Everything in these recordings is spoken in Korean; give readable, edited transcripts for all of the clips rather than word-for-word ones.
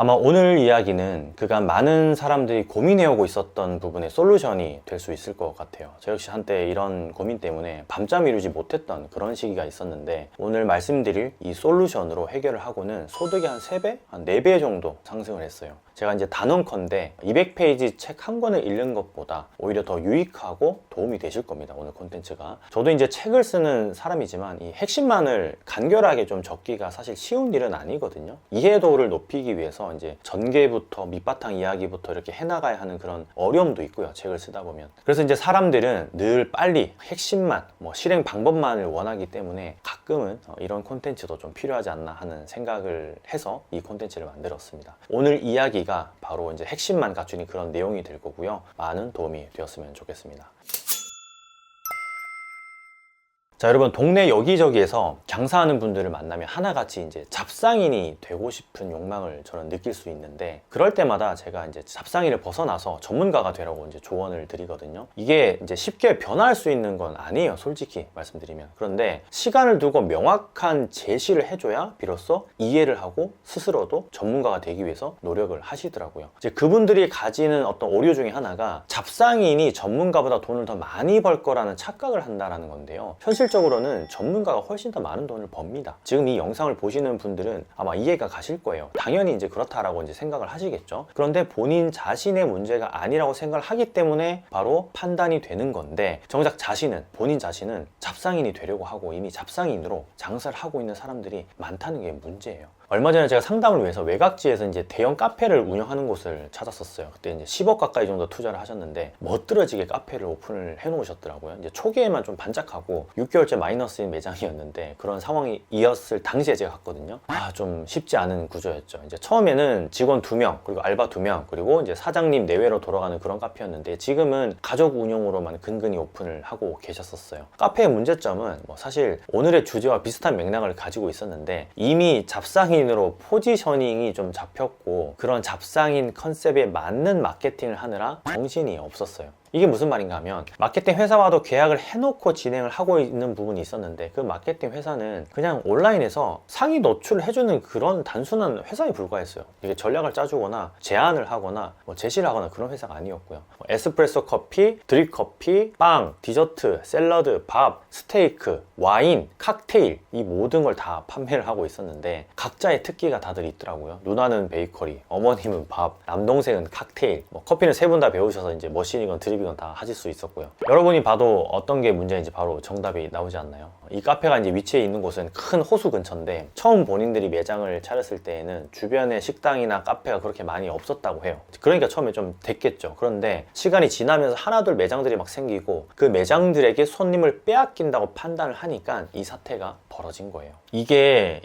아마 오늘 이야기는 그간 많은 사람들이 고민해오고 있었던 부분의 솔루션이 될 수 있을 것 같아요. 저 역시 한때 이런 고민 때문에 밤잠 이루지 못했던 그런 시기가 있었는데, 오늘 말씀드릴 이 솔루션으로 해결을 하고는 소득이 한 3배? 한 4배 정도 상승을 했어요. 제가 이제 단언컨대 200페이지 책 한 권을 읽는 것보다 오히려 더 유익하고 도움이 되실 겁니다, 오늘 콘텐츠가. 저도 이제 책을 쓰는 사람이지만 이 핵심만을 간결하게 좀 적기가 사실 쉬운 일은 아니거든요. 이해도를 높이기 위해서 이제 전개부터 밑바탕 이야기부터 이렇게 해나가야 하는 그런 어려움도 있고요, 책을 쓰다 보면. 그래서 이제 사람들은 늘 빨리 핵심만, 실행 방법만을 원하기 때문에 가끔은 이런 콘텐츠도 좀 필요하지 않나 하는 생각을 해서 이 콘텐츠를 만들었습니다. 오늘 이야기가 바로 이제 핵심만 갖추는 그런 내용이 될 거고요. 많은 도움이 되었으면 좋겠습니다. 자, 여러분, 동네 여기저기에서 장사하는 분들을 만나면 하나같이 이제 잡상인이 되고 싶은 욕망을 저는 느낄 수 있는데, 그럴 때마다 제가 이제 잡상인을 벗어나서 전문가가 되라고 이제 조언을 드리거든요. 이게 이제 쉽게 변화할 수 있는 건 아니에요, 솔직히 말씀드리면. 그런데 시간을 두고 명확한 제시를 해줘야 비로소 이해를 하고 스스로도 전문가가 되기 위해서 노력을 하시더라고요. 이제 그분들이 가지는 어떤 오류 중에 하나가 잡상인이 전문가보다 돈을 더 많이 벌 거라는 착각을 한다는 건데요. 실질적으로는 전문가가 훨씬 더 많은 돈을 법니다. 지금 이 영상을 보시는 분들은 아마 이해가 가실 거예요. 당연히 이제 그렇다라고 이제 생각을 하시겠죠. 그런데 본인 자신의 문제가 아니라고 생각을 하기 때문에 바로 판단이 되는 건데, 정작 본인 자신은 잡상인이 되려고 하고 이미 잡상인으로 장사를 하고 있는 사람들이 많다는 게 문제예요. 얼마 전에 제가 상담을 위해서 외곽지에서 이제 대형 카페를 운영하는 곳을 찾았었어요. 그때 이제 10억 가까이 정도 투자를 하셨는데 멋들어지게 카페를 오픈을 해 놓으셨더라고요. 이제 초기에만 좀 반짝하고 6개월째 마이너스인 매장이었는데, 그런 상황이었을 당시에 제가 갔거든요. 좀 쉽지 않은 구조였죠. 이제 처음에는 직원 2명, 그리고 알바 2명, 그리고 이제 사장님 내외로 돌아가는 그런 카페였는데, 지금은 가족 운영으로만 근근히 오픈을 하고 계셨었어요. 카페의 문제점은 사실 오늘의 주제와 비슷한 맥락을 가지고 있었는데, 이미 잡상인으로 포지셔닝이 좀 잡혔고, 그런 잡상인 컨셉에 맞는 마케팅을 하느라 정신이 없었어요. 이게 무슨 말인가 하면, 마케팅 회사와도 계약을 해놓고 진행을 하고 있는 부분이 있었는데, 그 마케팅 회사는 그냥 온라인에서 상위 노출을 해주는 그런 단순한 회사에 불과했어요. 이게 전략을 짜주거나 제안을 하거나 제시를 하거나 그런 회사가 아니었고요. 에스프레소 커피, 드립 커피, 빵, 디저트, 샐러드, 밥, 스테이크, 와인, 칵테일, 이 모든 걸 다 판매를 하고 있었는데, 각자의 특기가 다들 있더라고요. 누나는 베이커리, 어머님은 밥, 남동생은 칵테일, 커피는 3분 다 배우셔서 이제 머신이건 드립 이건 다 하실 수 있었고요. 여러분이 봐도 어떤 게 문제인지 바로 정답이 나오지 않나요? 이 카페가 이제 위치해 있는 곳은 큰 호수 근처인데, 처음 본인들이 매장을 차렸을 때에는 주변에 식당이나 카페가 그렇게 많이 없었다고 해요. 그러니까 처음에 좀 됐겠죠. 그런데 시간이 지나면서 하나둘 매장들이 막 생기고, 그 매장들에게 손님을 빼앗긴다고 판단을 하니까 이 사태가 벌어진 거예요. 이게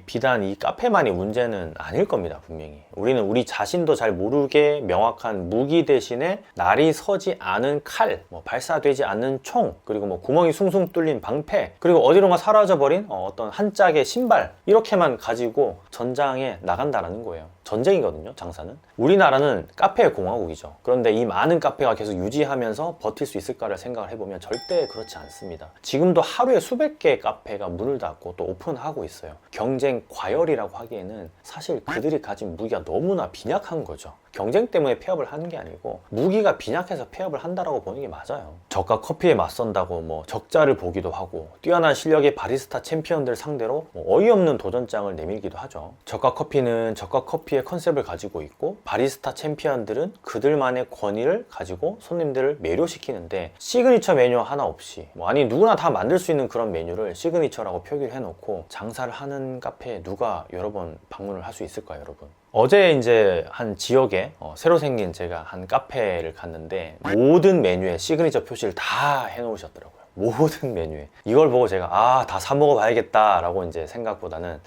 비단 이 카페만의 문제는 아닐 겁니다, 분명히. 우리는 우리 자신도 잘 모르게 명확한 무기 대신에 날이 서지 않은 칼, 발사되지 않는 총, 그리고 구멍이 숭숭 뚫린 방패, 그리고 어디론가 사라져버린 어떤 한 짝의 신발, 이렇게만 가지고 전장에 나간다라는 거예요. 전쟁이거든요, 장사는. 우리나라는 카페의 공화국이죠. 그런데 이 많은 카페가 계속 유지하면서 버틸 수 있을까를 생각을 해보면 절대 그렇지 않습니다. 지금도 하루에 수백 개의 카페가 문을 닫고 또 오픈하고 있어요. 경쟁 과열이라고 하기에는 사실 그들이 가진 무기가 너무나 빈약한 거죠. 경쟁 때문에 폐업을 하는 게 아니고 무기가 빈약해서 폐업을 한다라고 보는 게 맞아요. 저가 커피에 맞선다고 적자를 보기도 하고, 뛰어난 실력의 바리스타 챔피언들 상대로 어이없는 도전장을 내밀기도 하죠. 저가 커피는 저가 커피의 컨셉을 가지고 있고, 바리스타 챔피언들은 그들만의 권위를 가지고 손님들을 매료시키는데, 시그니처 메뉴 하나 없이 아니 누구나 다 만들 수 있는 그런 메뉴를 시그니처라고 표기를 해놓고 장사를 하는 카페에 누가 여러 번 방문을 할 수 있을까요, 여러분? 어제 이제 한 지역에 새로 생긴 제가 한 카페를 갔는데, 모든 메뉴에 시그니처 표시를 다 해놓으셨더라고요. 모든 메뉴에. 이걸 보고 제가 다 사 먹어봐야겠다 라고 이제 생각보다는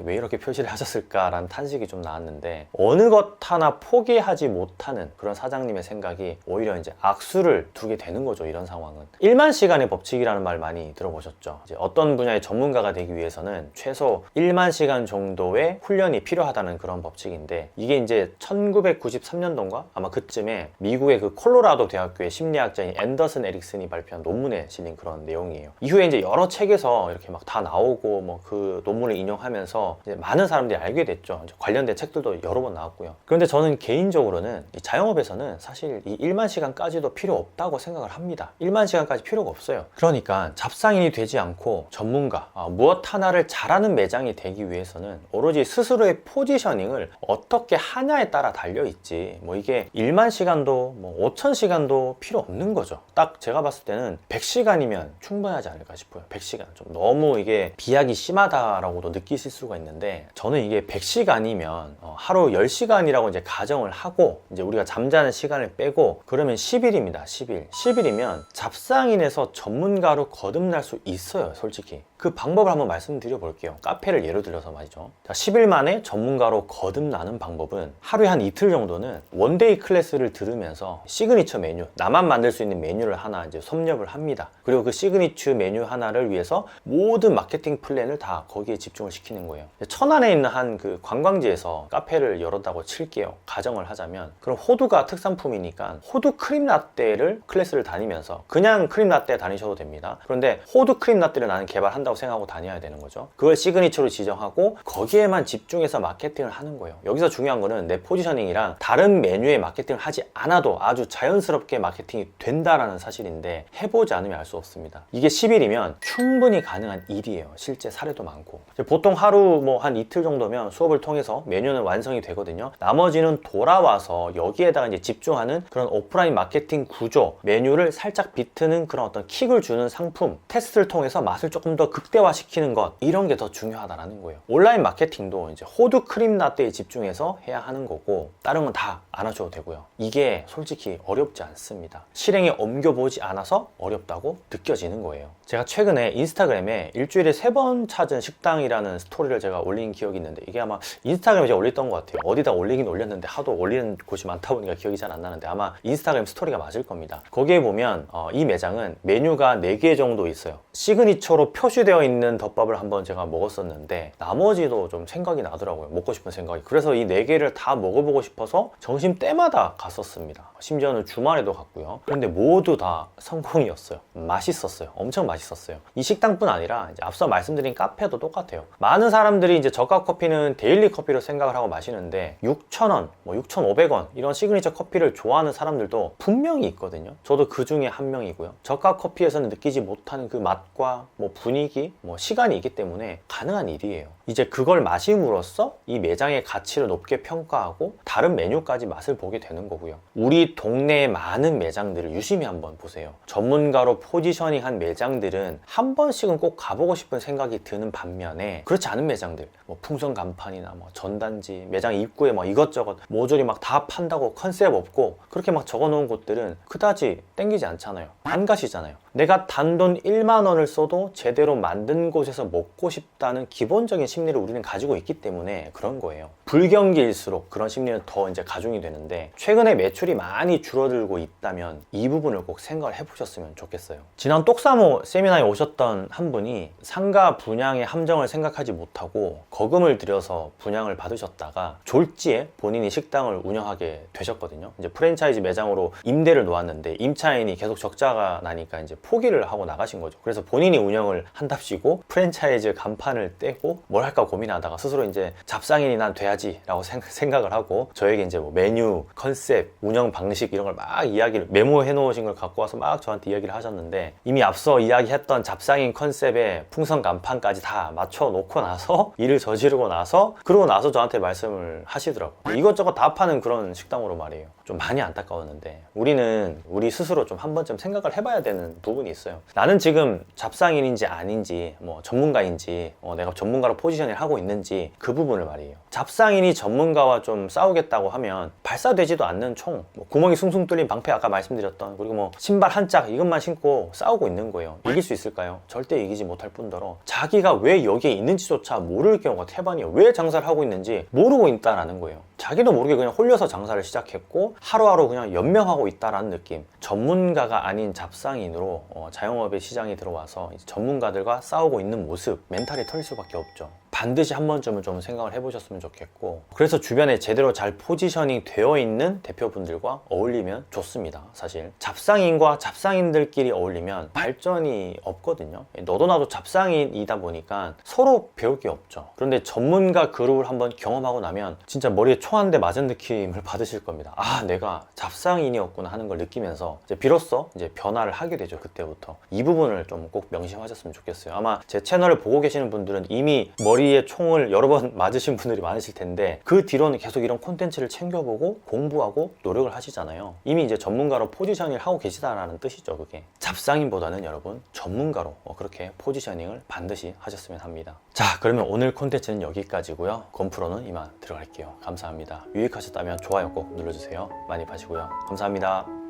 왜 이렇게 표시를 하셨을까 라는 탄식이 좀 나왔는데, 어느 것 하나 포기하지 못하는 그런 사장님의 생각이 오히려 이제 악수를 두게 되는 거죠. 이런 상황은 1만 시간의 법칙이라는 말 많이 들어보셨죠. 이제 어떤 분야의 전문가가 되기 위해서는 최소 1만 시간 정도의 훈련이 필요하다는 그런 법칙인데, 이게 이제 1993년도인가 아마 그쯤에 미국의 그 콜로라도 대학교의 심리학자인 앤더슨 에릭슨이 발표한 논문에 실려 있는 그런 내용이에요. 이후에 이제 여러 책에서 이렇게 막 다 나오고 뭐 그 논문을 인용하면서 이제 많은 사람들이 알게 됐죠. 이제 관련된 책들도 여러 번 나왔고요. 그런데 저는 개인적으로는 이 자영업에서는 사실 이 1만 시간까지도 필요 없다고 생각을 합니다. 1만 시간까지 필요가 없어요. 그러니까 잡상인이 되지 않고 전문가, 무엇 하나를 잘하는 매장이 되기 위해서는 오로지 스스로의 포지셔닝을 어떻게 하냐에 따라 달려있지, 뭐 이게 1만 시간도 뭐 5천 시간도 필요 없는 거죠. 딱 제가 봤을 때는 100시간이면 충분하지 않을까 싶어요. 100시간 좀 너무 이게 비약이 심하다라고도 느끼실 수가 있는데, 저는 이게 100시간이면 하루 10시간이라고 이제 가정을 하고 이제 우리가 잠자는 시간을 빼고 그러면 10일입니다. 10일. 10일이면 잡상인에서 전문가로 거듭날 수 있어요. 솔직히 그 방법을 한번 말씀드려 볼게요. 카페를 예로 들어서 말이죠. 자, 10일 만에 전문가로 거듭나는 방법은 하루에 한 이틀 정도는 원데이 클래스를 들으면서 시그니처 메뉴, 나만 만들 수 있는 메뉴를 하나 이제 섭렵을 합니다. 그리고 그 시그니처 메뉴 하나를 위해서 모든 마케팅 플랜을 다 거기에 집중을 시키는 거예요. 천안에 있는 한 그 관광지에서 카페를 열었다고 칠게요. 가정을 하자면, 그럼 호두가 특산품이니까 호두 크림 라떼를 클래스를 다니면서, 그냥 크림 라떼 다니셔도 됩니다. 그런데 호두 크림 라떼를 나는 개발한다고 생각하고 다녀야 되는 거죠. 그걸 시그니처로 지정하고 거기에만 집중해서 마케팅을 하는 거예요. 여기서 중요한 거는 내 포지셔닝이랑 다른 메뉴의 마케팅을 하지 않아도 아주 자연스럽게 마케팅이 된다라는 사실인데, 해보지 않으면 알 수 없습니다. 이게 10일이면 충분히 가능한 일이에요. 실제 사례도 많고. 보통 하루 뭐 한 이틀 정도면 수업을 통해서 메뉴는 완성이 되거든요. 나머지는 돌아와서 여기에다가 이제 집중하는 그런 오프라인 마케팅 구조, 메뉴를 살짝 비트는 그런 어떤 킥을 주는 상품, 테스트를 통해서 맛을 조금 더 극대화시키는 것, 이런 게 더 중요하다라는 거예요. 온라인 마케팅도 이제 호두 크림 라떼에 집중해서 해야 하는 거고, 다른 건 다 안 하셔도 되고요. 이게 솔직히 어렵지 않습니다. 실행에 옮겨보지 않아서 어렵다고 느껴지는 거예요. 제가 최근에 인스타그램에 일주일에 3번 찾은 식당이라는 스토리를 제가 올린 기억이 있는데, 이게 아마 인스타그램에 제가 올렸던 것 같아요. 어디다 올리긴 올렸는데 하도 올리는 곳이 많다 보니까 기억이 잘 안 나는데 아마 인스타그램 스토리가 맞을 겁니다. 거기에 보면 이 매장은 메뉴가 4개 정도 있어요. 시그니처로 표시되어 있는 덮밥을 한번 제가 먹었었는데 나머지도 좀 생각이 나더라고요. 먹고 싶은 생각이. 그래서 이 4개를 다 먹어보고 싶어서 점심때마다 갔었습니다. 심지어는 주말에도 갔고요. 그런데 모두 다 성공이었어요. 맛있었어요. 엄청 맛있었어요. 이 식당뿐 아니라 이제 앞서 말씀드린 카페도 똑같아요. 많은 사람들이 이제 저가 커피는 데일리 커피로 생각을 하고 마시는데 6,000원, 뭐 6,500원 이런 시그니처 커피를 좋아하는 사람들도 분명히 있거든요. 저도 그 중에 한 명이고요. 저가 커피에서는 느끼지 못하는 그 맛과 뭐 분위기, 뭐 시간이 있기 때문에 가능한 일이에요. 이제 그걸 마심으로써 이 매장의 가치를 높게 평가하고 다른 메뉴까지 맛을 보게 되는 거고요. 우리 동네의 많은 매장들을 유심히 한번 보세요. 전문가로 포지셔닝한 매장들은 한 번씩은 꼭 가보고 싶은 생각이 드는 반면에, 그렇지 않은 매장들, 뭐 풍선 간판이나 뭐 전단지, 매장 입구에 뭐 이것저것 모조리 막 다 판다고 컨셉 없고 그렇게 막 적어놓은 곳들은 그다지 땡기지 않잖아요. 안 가시잖아요. 내가 단돈 1만 원을 써도 제대로 만든 곳에서 먹고 싶다는 기본적인 심리를 우리는 가지고 있기 때문에 그런 거예요. 불경기일수록 그런 심리는 더 이제 가중이 되는데, 최근에 매출이 많이 줄어들고 있다면 이 부분을 꼭 생각을 해보셨으면 좋겠어요. 지난 똑사모 세미나에 오셨던 한 분이 상가 분양의 함정을 생각하지 못하고 거금을 들여서 분양을 받으셨다가 졸지에 본인이 식당을 운영하게 되셨거든요. 이제 프랜차이즈 매장으로 임대를 놓았는데 임차인이 계속 적자가 나니까 이제 포기를 하고 나가신 거죠. 그래서 본인이 운영을 한답시고 프랜차이즈 간판을 떼고 뭘 할까 고민하다가 스스로 이제 잡상인이 난 돼야지 라고 생각을 하고 저에게 이제 뭐 메뉴, 컨셉, 운영 방식 이런 걸 막 이야기를 메모해 놓으신 걸 갖고 와서 막 저한테 이야기를 하셨는데, 이미 앞서 이야기했던 잡상인 컨셉에 풍선 간판까지 다 맞춰 놓고 나서 일을 저지르고 나서, 그러고 나서 저한테 말씀을 하시더라고요. 이것저것 다 파는 그런 식당으로 말이에요. 좀 많이 안타까웠는데, 우리는 우리 스스로 좀 한 번쯤 생각을 해봐야 되는 부분이 있어요. 나는 지금 잡상인인지 아닌지, 뭐 전문가인지, 내가 전문가로 포지션을 하고 있는지, 그 부분을 말이에요. 잡상인이 전문가와 좀 싸우겠다고 하면 발사되지도 않는 총, 뭐 구멍이 숭숭 뚫린 방패 아까 말씀드렸던, 그리고 뭐 신발 한 짝 이것만 신고 싸우고 있는 거예요. 이길 수 있을까요? 절대 이기지 못할 뿐더러 자기가 왜 여기에 있는지조차 모를 경우가 태반이에요. 왜 장사를 하고 있는지 모르고 있다라는 거예요. 자기도 모르게 그냥 홀려서 장사를 시작했고 하루하루 그냥 연명하고 있다라는 느낌. 전문가가 아닌 잡상인으로 자영업의 시장에 들어와서 전문가들과 싸우고 있는 모습, 멘탈이 털릴 수밖에 없죠. 반드시 한 번쯤은 좀 생각을 해보셨으면 좋겠고, 그래서 주변에 제대로 잘 포지셔닝 되어 있는 대표분들과 어울리면 좋습니다. 사실 잡상인과 잡상인들끼리 어울리면 발전이 없거든요. 너도 나도 잡상인이다 보니까 서로 배울 게 없죠. 그런데 전문가 그룹을 한번 경험하고 나면 진짜 머리에 총 한 대 맞은 느낌을 받으실 겁니다. 아, 내가 잡상인이었구나 하는 걸 느끼면서 이제 비로소 이제 변화를 하게 되죠. 그때부터 이 부분을 좀 꼭 명심하셨으면 좋겠어요. 아마 제 채널을 보고 계시는 분들은 이미 머리에 총을 여러 번 맞으신 분들이 많으실 텐데, 그 뒤로는 계속 이런 콘텐츠를 챙겨보고 공부하고 노력을 하시잖아요. 이미 이제 전문가로 포지셔닝을 하고 계시다라는 뜻이죠. 그게 잡상인보다는 여러분 전문가로 그렇게 포지셔닝을 반드시 하셨으면 합니다. 자, 그러면 오늘 콘텐츠는 여기까지고요. 건프로는 이만 들어갈게요. 감사합니다. 유익하셨다면 좋아요 꼭 눌러주세요. 많이 봐주시고요. 감사합니다.